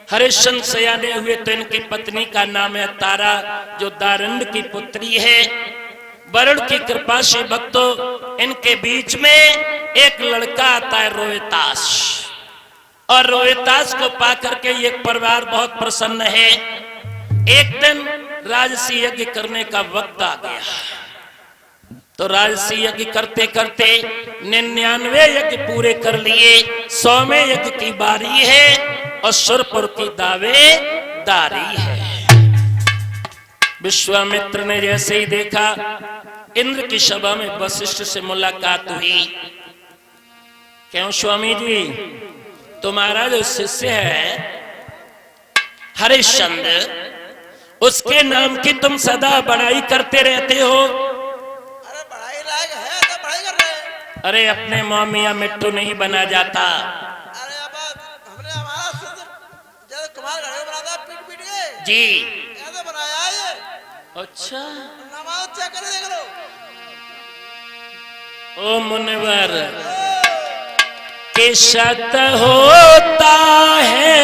हरिश्चंद्र सयाने हुए तो इनकी पत्नी का नाम है तारा, जो दारंड की पुत्री है। वरुण की कृपा से भक्तों इनके बीच में एक लड़का आता है रोहितास, और रोहितास को पाकर के ये परिवार बहुत प्रसन्न है। एक दिन राजसी यज्ञ करने का वक्त आ गया, तो राजसी यज्ञ करते करते 99 यज्ञ पूरे कर लिए। 100वें यज्ञ की बारी है और सुरपुर की दावेदारी है। विश्वामित्र ने जैसे ही देखा, इंद्र की सभा में वशिष्ठ से मुलाकात हुई। क्यों स्वामी जी, तुम्हारा जो शिष्य है हरिश्चंद्र, उसके नाम की तुम सदा बड़ाई करते रहते हो। अरे बड़ाई लायक है तो बड़ाई कर रहे हैं। अरे अपने मामिया मिट्टू नहीं बना जाता। अरे अब हमने हमारा सिद्ध जब कुमार घड़े बना था पीट पीट के जी ऐसे बनाया है ये। अच्छा, नमाज चेक कर देख लो। ओ मुनिवर के सत होता है,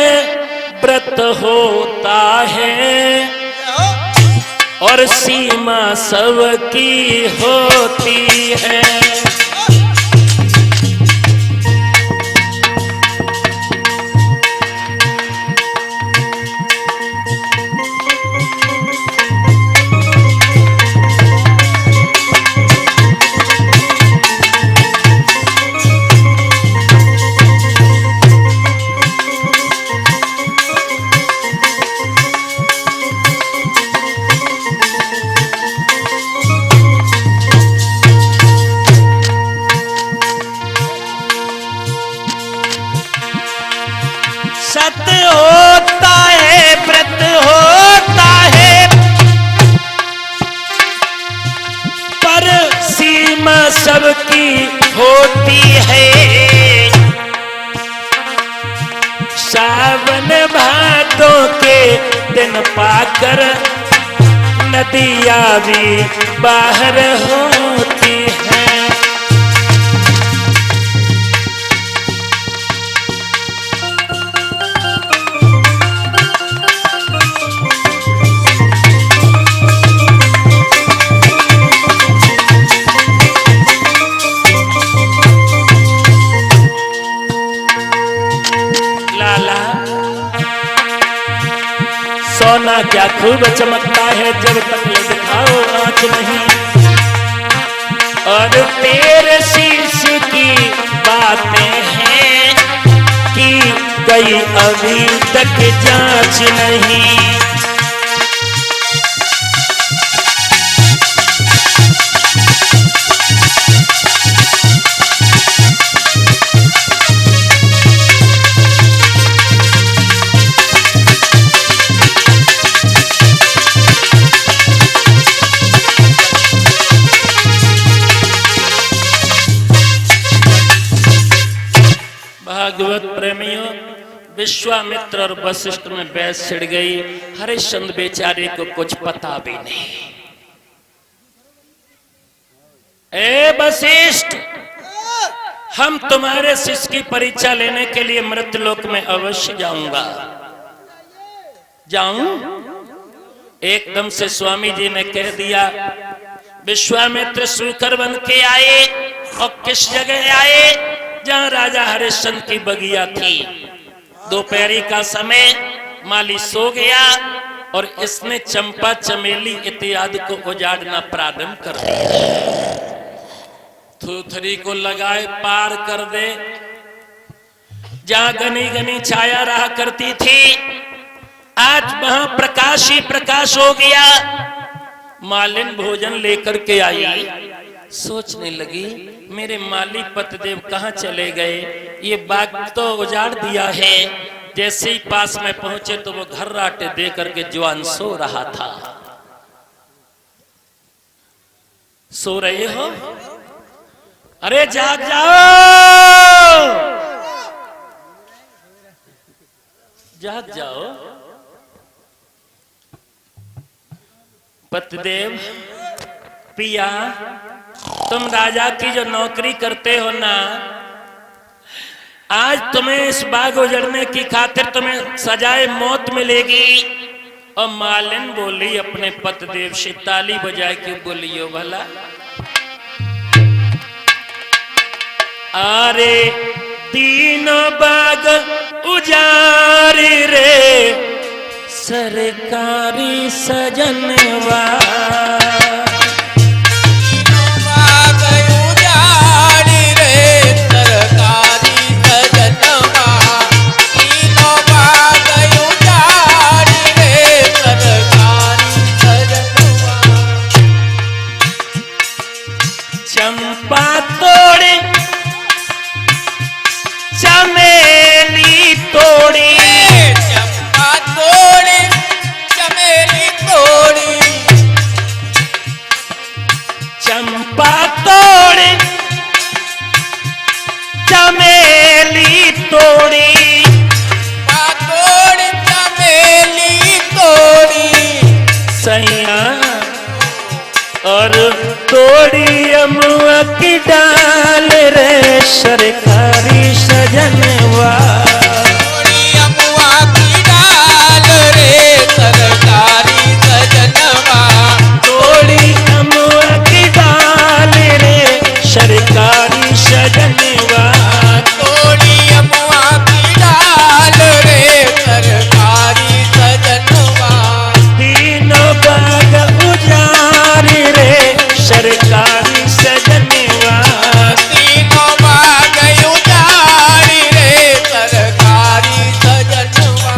व्रत होता है, और सीमा सबकी होती है। सत्य होता है, व्रत होता है, पर सीमा सबकी होती है। सावन भादों के दिन पाकर नदियाँ भी बाहर होती है। सोना क्या खूब चमकता है, जब तक ये दिखाओ आँच नहीं। और तेरे शीश की बातें हैं कि गई अभी तक जांच नहीं। भागवत प्रेमियों, विश्वामित्र और वशिष्ठ में बहस छिड़ गई। हरिश्चंद्र बेचारे को कुछ पता भी नहीं। ए वशिष्ठ, हम तुम्हारे शिष्य की परीक्षा लेने के लिए मृत्यलोक में अवश्य जाऊंगा। जाऊं? एकदम से स्वामी जी ने कह दिया। विश्वामित्र सूकर बन के आए, और किस जगह आए? जहां राजा हरिश्चंद्र की बगिया थी। दोपहरी का समय, माली सो गया और इसने चंपा चमेली इत्यादि को उजाड़ना प्रारंभ कर दिया। थूथरी को लगाए पार कर दे। जहां घनी घनी छाया रहा करती थी, आज वहां प्रकाश ही प्रकाश हो गया। मालिन भोजन लेकर के आई, सोचने लगी मेरे माली पतिदेव कहाँ चले गए, ये बाग तो उजाड़ दिया है। जैसे ही पास में पहुंचे तो वो घर्राटे दे करके जवान सो रहा था। सो रहे हो? अरे जाग जाओ, जाग जाओ। पतिदेव, पिया, तुम राजा की जो नौकरी करते हो ना, आज तुम्हें इस बाग उजड़ने की खातिर तुम्हें सजाए मौत मिलेगी। और मालिन बोली अपने पतिदेव से, ताली बजाए क्यों बोलियो भला। अरे तीनों बाग उजारी रे सरकारी सजनवा। चंपा तोड़े चमेली तोड़ी, चंपा तोड़ी चमेली तोड़ी, चंपा तोड़े चमेली तोड़ी, तोड़ी चमेली तोड़ी सैया और तोड़ी अमुआ की डाल रे सरकारी सजनवा। तोड़ी अमुआ की डाल रे सरकारी सजनवा, तोड़ी अमुआ की डाल रे सरकारी सजनवा। तोड़ी अमुआ की डाल रे सरकारी सजनवा। तीनों बाग उजारी रे सरकारी सजनवा। तीनों बाग उजारी रे सरकारी सजनवा।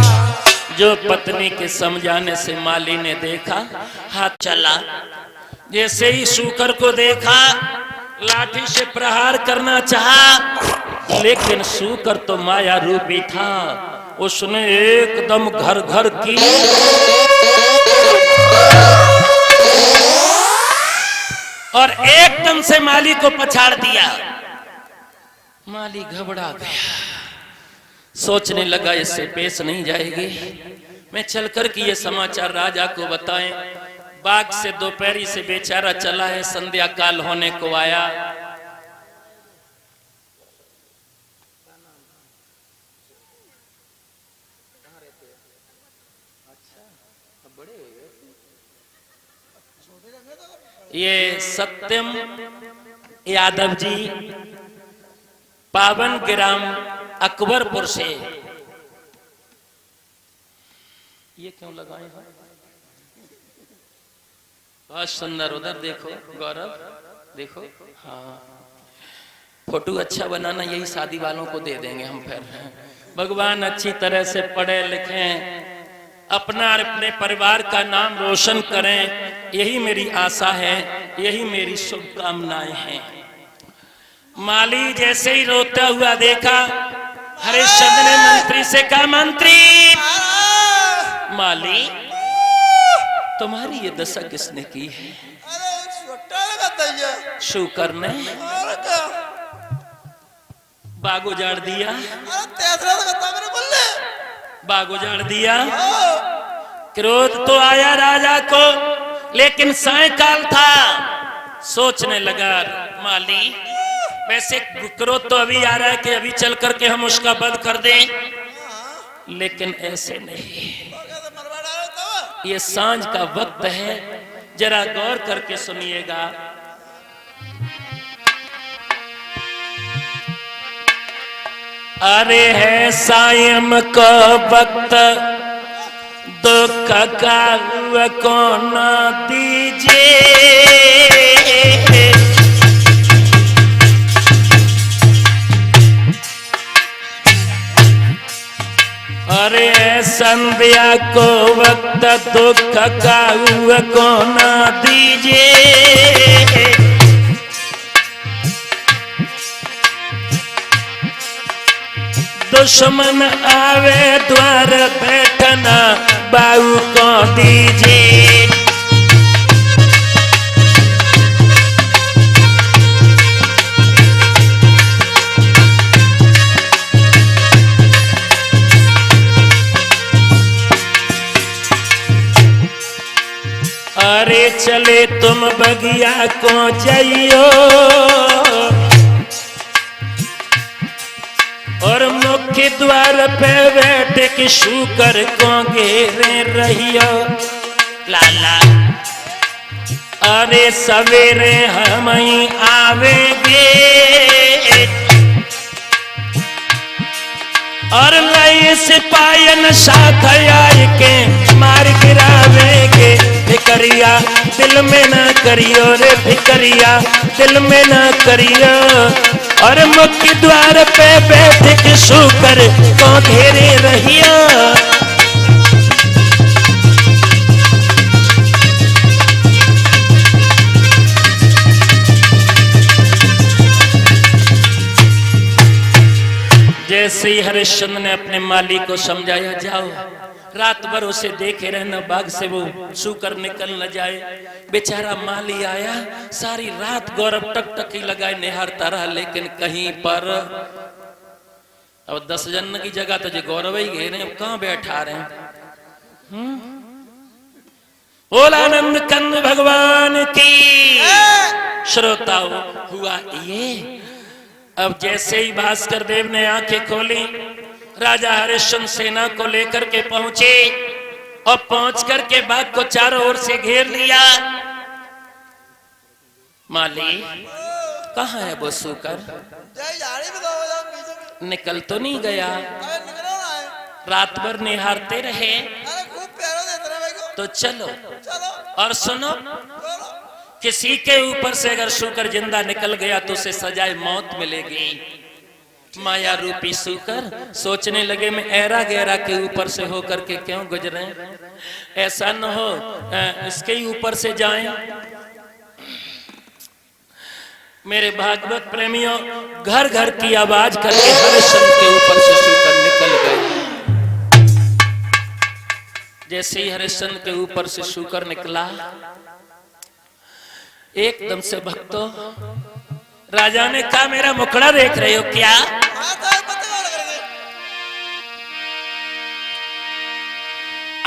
जो पत्नी के समझाने से माली ने देखा, हाथ चला। जैसे ही शूकर को देखा, लाठी से प्रहार करना चाहा, लेकिन शूकर तो माया रूपी था। उसने एकदम घर घर की और एकदम से माली को पछाड़ दिया। माली घबरा गया, सोचने लगा इससे पेश नहीं जाएगी। मैं चलकर कि ये समाचार राजा को बताएं। बाग से दोपहरी से बेचारा चला है, संध्या काल होने को आया। ये सत्यम यादव जी पावन ग्राम अकबरपुर से। ये क्यों लगाए हैं? बहुत सुंदर। उधर देखो गौरव, देखो। हाँ, फोटो अच्छा बनाना, यही शादी वालों को दे देंगे हम फिर। भगवान अच्छी तरह से पढ़े लिखें, अपना और अपने परिवार का नाम रोशन करें, यही मेरी आशा है, यही मेरी शुभकामनाएं हैं। माली जैसे ही रोता हुआ देखा, हरिश्चंद्र ने मंत्री से कहा, मंत्री माली तुम्हारी ये दशा किसने की है? शूकर ने बाग उजाड़ दिया, बाग उजाड़ दिया। क्रोध तो आया राजा को, लेकिन सायंकाल था। सोचने लगा, माली वैसे क्रोध तो अभी आ रहा है कि अभी चल करके हम उसका वध कर दें, लेकिन ऐसे नहीं। ये सांझ का वक्त है, जरा गौर करके सुनिएगा। अरे है सायं को वक्त, दुख का को न दीजिए। अरे संध्या को वक्त, दुख का को न दीजिए। दुश्मन आवे द्वार बैठना, बाऊ को दीजिए। अरे चले तुम बगिया को जाइयो, और मुख्य द्वार पे बैठे कि शुकर को घेरे रहियो लाला। अरे सवेरे हम ही आवेंगे और लय सिपाहियन साथ आए के मार गिरावेंगे। भिकरिया दिल में न करियो रे भिकरिया दिल में न करियो। और मुख्य द्वार पे बैठे के शुकर को घेरे रहियो। जैसे ही हरिश्चंद्र ने अपने माली को समझाया जाओ रात भर उसे देखे रहना बाग से वो शुकर निकल न जाए। बेचारा माली आया सारी रात गौरव टकटकी लगाए निहारता रहा लेकिन कहीं पर अब 10 जन की जगह तो जो गौरव ही घेरे अब कहां बैठा रहे। बोलानंद कंद भगवान की। श्रोताओं हुआ ये अब जैसे ही भास्कर देव ने आंखें खोली राजा हरिश्चंद्र सेना को लेकर के पहुंचे और पहुंच करके बाग को चारों ओर से घेर लिया। माली कहाँ है वो शुकर? निकल तो नहीं गया? रात भर निहारते रहे तो चलो और सुनो किसी के ऊपर से अगर शुकर जिंदा निकल गया तो उसे सजाए मौत मिलेगी। माया रूपी शुकर सोचने लगे मैं ऐरा गहरा के ऊपर से होकर के क्यों गुजरे, ऐसा न हो इसके ही ऊपर से जाएं। मेरे भागवत प्रेमियों घर घर की आवाज करके हरिश्चंद्र के ऊपर से शुकर निकल गए। जैसे ही हरिश्चंद्र के ऊपर से शुकर निकला एकदम से भक्तों राजा ने कहा मेरा मुखड़ा देख रहे हो क्या?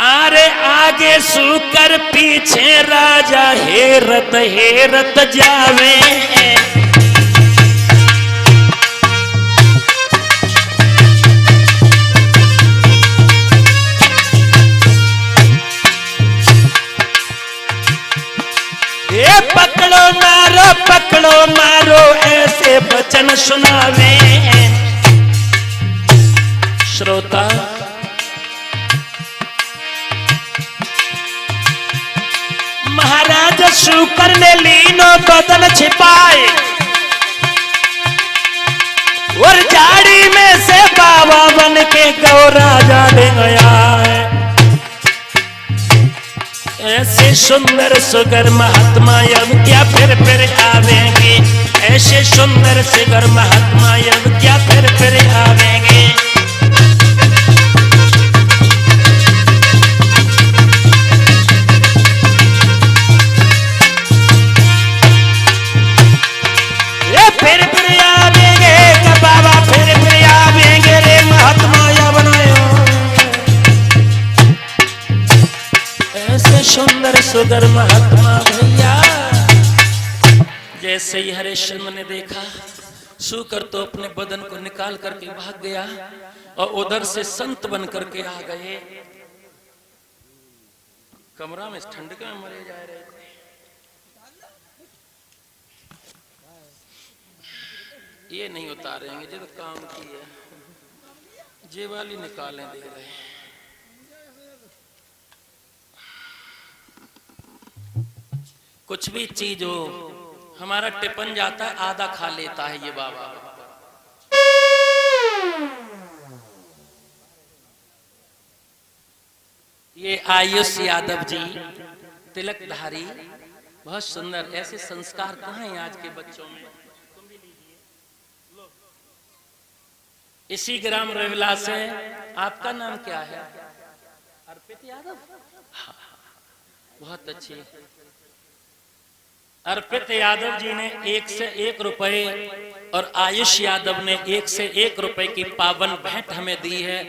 अरे आगे शुकर पीछे राजा हेरत हेरत जावे। ये पकड़ो मारो ऐसे वचन सुनावे। श्रोता महाराज शुकर ने लीनो बदन छिपाए और झाड़ी में से बाबा बन के गौ राजा ले गया है। ऐसे सुंदर सुगर महात्मा अब क्या फिर आवेंगे। ऐसे सुंदर सुगर महात्मा अब क्या फिर आवेंगे। ये फिर आवेंगे कि बाबा फिर आवेंगे रे महात्मा अब ऐसे सुंदर सुगर महात्मा भैया। जैसे ही हरिश्चंद्र ने देखा शुकर तो अपने बदन को निकाल करके भाग गया और उधर से संत बन करके आ गए। कमरा में ठंड के में मरे जा रहे थे। ये नहीं उतारेंगे जो काम की है जे वाली निकालें दे रहे हैं। कुछ भी चीज हो हमारा टिफिन जाता है आधा खा लेता है ये बाबा। ये आयुष यादव जी तिलकधारी बहुत सुंदर। ऐसे संस्कार कहाँ हैं आज के बच्चों में? इसी ग्राम रविला से। आपका नाम क्या है? अर्पित यादव। हाँ, बहुत अच्छी। अर्पित यादव जी ने 1 से 1 रुपए और आयुष यादव ने 1 से 1 रुपए की पावन भेंट हमें दी है।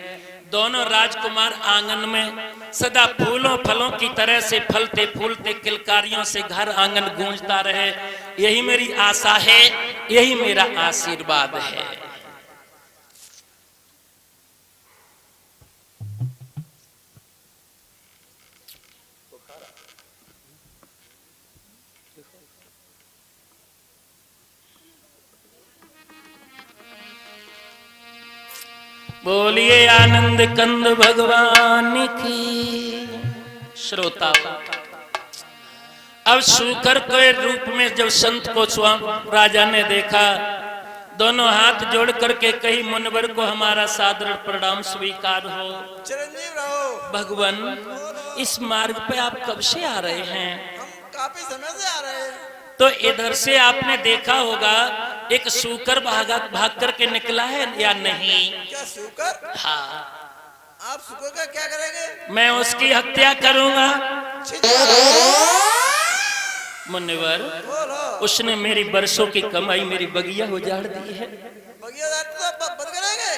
दोनों राजकुमार आंगन में सदा फूलों फलों की तरह से फलते फूलते किलकारियों से घर आंगन गूंजता रहे, यही मेरी आशा है, यही मेरा आशीर्वाद है। बोलिए आनंद कंद भगवान की। श्रोता, अब शूकर के रूप में जब संत को राजा ने देखा, दोनों हाथ जोड़ करके कही, मुनिवर को हमारा सादर प्रणाम स्वीकार हो। चिरंजीव रहो। भगवान, इस मार्ग पे आप कब से आ रहे हैं? हम काफी समय से आ रहे हैं। तो इधर से आपने देखा होगा एक शूकर भाग करके निकला है या नहीं? क्या शूकर? हाँ। आप शूकर का क्या करेंगे? मैं उसकी हत्या करूंगा। मुनिवर, उसने मेरी बरसों की कमाई, मेरी बगिया उजाड़ दी है। बगिया तो बंद करेंगे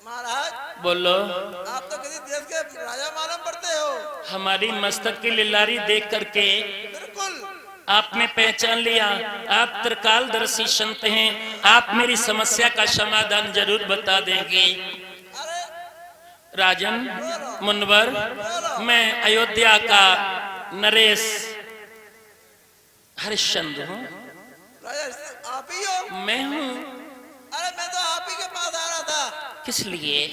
महाराज। बोलो। आप तो किसी देश के राजा मालूम पड़ते हो। हमारी मस्तक की लिलारी देख करके बिल्कुल आपने पहचान लिया, आप त्रिकालदर्शी संत हैं, आप मेरी समस्या का समाधान जरूर बता देंगे। राजन, मुनिवर, मैं अयोध्या का नरेश हरिश्चंद्र हूँ। आप ही हो? मैं हूँ। अरे मैं तो आप ही के पास आ रहा था। किस लिए?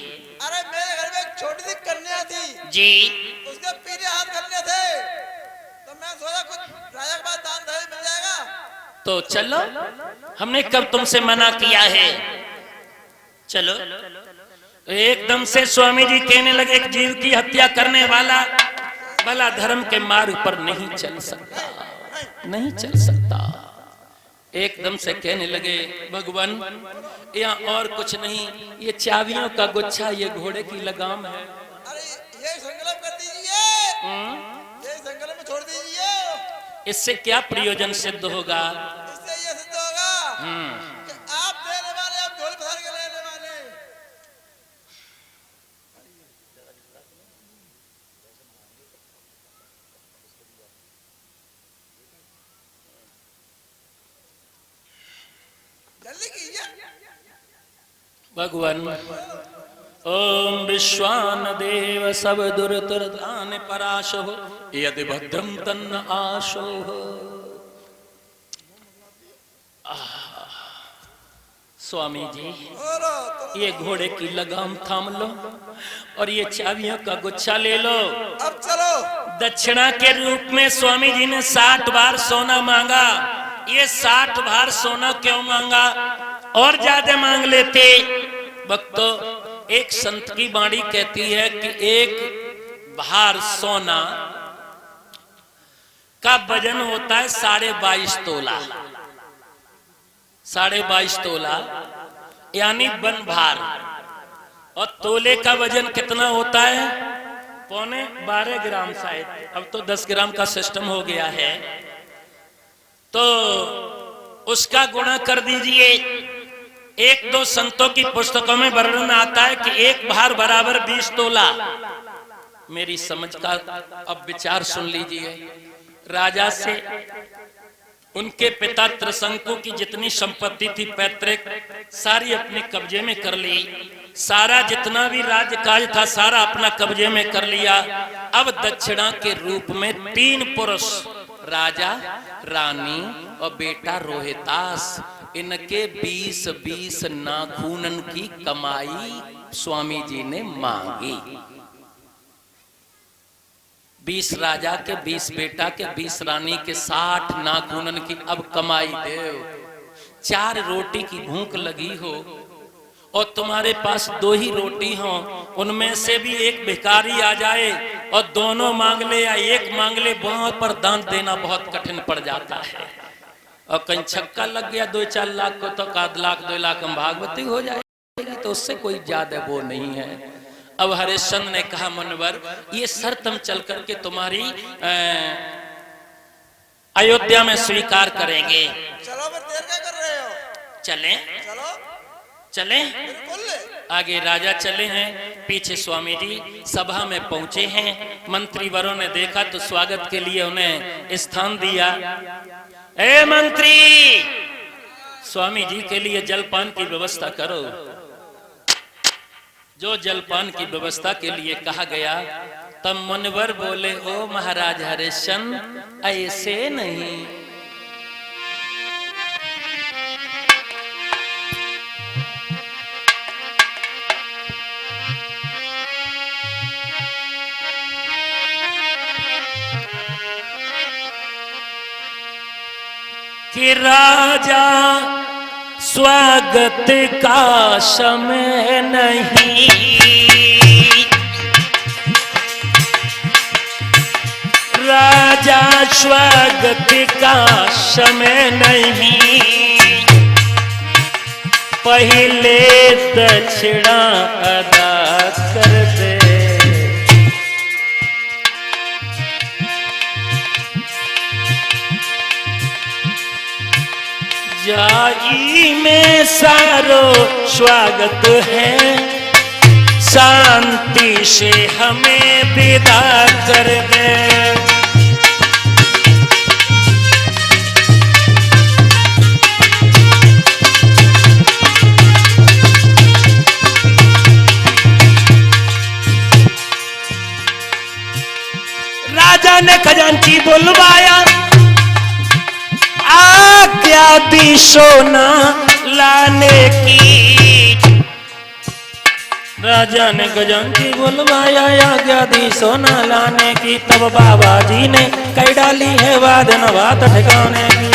अरे मेरे घर में एक छोटी सी कन्या थी जी। उसके पीले हाथ करने थे, तो मैं सोचा कुछ राजा के पास दान दहेज मिल जाएगा। तो चलो, हमने कब तुमसे मना किया है? चलो। तो एकदम से स्वामी जी कहने लगे, एक जीव की हत्या करने वाला भला धर्म के मार्ग पर नहीं चल सकता, नहीं चल सकता। एकदम से कहने लगे, भगवान, यहाँ और कुछ नहीं, ये चाबियों का गुच्छा, ये घोड़े की लगाम है। अरे ये संकल्प कर दीजिए, ये संकल्प में छोड़ दीजिए। इससे क्या प्रयोजन सिद्ध होगा? इससे ये सिद्ध होगा कि आप देने वाले, आप झोल पसार के लेने वाले। जल्दी कीजिए। भगवान, ओम विश्वान देव सब दुर्तुरदान पराशो, यदि भद्रम तन्न आशो। स्वामी जी, ये घोड़े की लगाम थाम लो और ये चाबियों का गुच्छा ले लो। अब चलो। दक्षिणा के रूप में स्वामी जी ने 60 बार सोना मांगा। ये 60 बार सोना क्यों मांगा? और ज्यादा मांग लेते। भक्तों, एक संत की वाणी कहती है कि एक भार सोना का वजन होता है 22.5 तोला। 22.5 तोला यानी 1 भार। और तोले का वजन कितना होता है? 12.25 ग्राम शायद। अब तो 10 ग्राम का सिस्टम हो गया है। तो उसका गुणा कर दीजिए। एक दो संतों की पुस्तकों में वर्णन आता है कि एक भार बराबर 20 तोला। मेरी समझ का अब विचार सुन लीजिए। राजा से उनके पिता त्रिशंकु की जितनी संपत्ति थी पैतृक, सारी अपने कब्जे में कर ली। सारा जितना भी राज्यकाज था सारा अपना कब्जे में कर लिया। अब दक्षिणा के रूप में 3 पुरुष, राजा, रानी और बेटा रोहितास, इनके 20-20 नाखूनन की कमाई स्वामी जी ने मांगी। 20 राजा के, 20 बेटा के, 20 रानी के, 60 नाखूनन की अब कमाई देव। 4 रोटी की भूख लगी हो और तुम्हारे पास 2 ही रोटी हो, उनमें से भी एक भिखारी आ जाए और दोनों मांग ले या एक मांग ले, वहां पर दान देना बहुत कठिन पड़ जाता है। और कहीं छक्का लग गया 2-4 लाख को तो 1 लाख 2 लाख हम भागवती हो जाएगी, तो उससे कोई ज्यादा वो नहीं है। अब हरिश्चंद्र ने कहा, मुनिवर, ये शर्त हम चल करके तुम्हारी अयोध्या में स्वीकार करेंगे। चलो, पर देर क्या कर रहे हो? चलें? चलो, चलें? बिल्कुल। आगे राजा चले हैं, पीछे स्वामी जी सभा में पहुंचे हैं। मंत्री वरों ने देखा तो स्वागत के लिए उन्हें स्थान दिया। ए मंत्री, स्वामी जी के लिए जलपान की व्यवस्था करो। जो जलपान की व्यवस्था के लिए कहा गया, तब मुनिवर बोले, ओ महाराज हरिश्चंद्र, ऐसे नहीं। कि राजा स्वागत का समय नहीं, राजा स्वागत का समय नहीं, पहले दक्षिणा अदा कर दे। जाई में सारो स्वागत है, शांति से हमें विदा कर दे। राजा ने खजांची बुलवाया, आज्ञा दी सोना लाने की। राजा ने खजांची बुलवाया, आज्ञा दी सोना लाने की। तब बाबा जी ने कई डाली है वाद न बात ठिकाने की।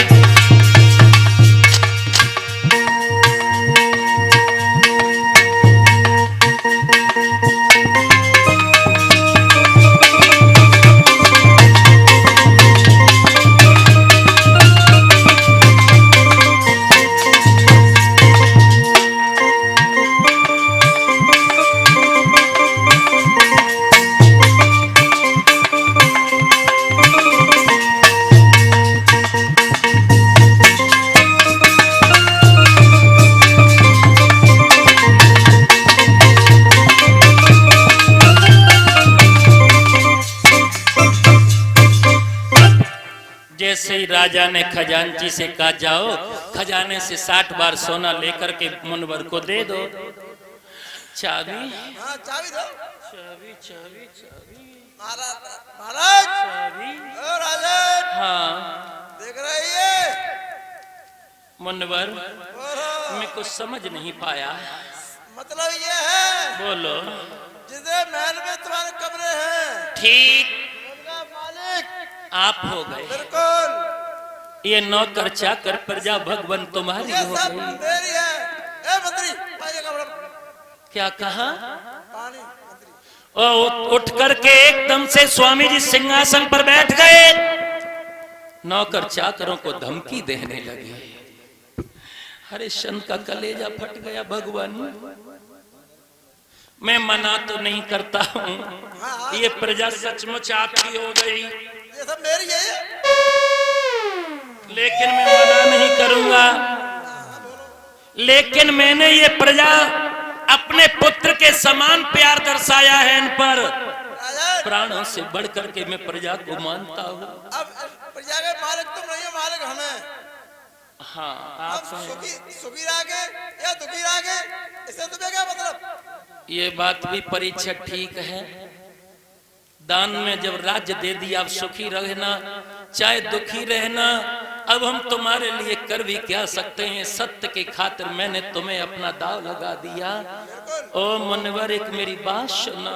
जैसे ही राजा ने खजांची से कहा, जाओ खजाने से 60 बार सोना लेकर के मुनवर को दे दो। चाबी, हाँ चाबी दो। चाबी चाबी चाबी महाराज चाबी। ओ राजा, हाँ देख रही है मुनवर, मैं कुछ समझ नहीं पाया। मतलब ये है, बोलो। जितने महल में तुम्हारे कमरे हैं, ठीक, उनका मालिक आप हो गए। बिल्कुल। ये नौकर चाकर प्रजा भगवान तुम्हारी ये हो सब गई। मेरी है। ए मंत्री, पानी का बड़ा क्या कहा? पानी मंत्री। उठ करके एकदम से स्वामी जी सिंहासन पर बैठ गए, नौकर चाकरों को धमकी देने लगे। हरिश्चंद्र का कलेजा फट गया। भगवान, मैं मना तो नहीं करता हूँ, ये प्रजा सचमुच आपकी हो गई, ये सब मेरी है, लेकिन मैं मना नहीं करूंगा। लेकिन मैंने ये प्रजा अपने पुत्र के समान प्यार दर्शाया है इन पर, प्राणों से बढ़ करके मैं प्रजा को मानता हूँ। अब प्रजा के मालिक तुम नहीं हो, मालिक हमें। हाँ, आप सुखी रागे या दुखी रागे, इससे तुम्हें क्या मतलब? ये बात भी परीक्षा ठीक है। दान में जब राज्य दे दिया, अब सुखी रहना चाहे दुखी रहना, अब हम तुम्हारे लिए कर भी क्या सकते हैं। सत्य के खातिर मैंने तुम्हें अपना दाव लगा दिया। ओ मुनवर, एक मेरी बात सुना।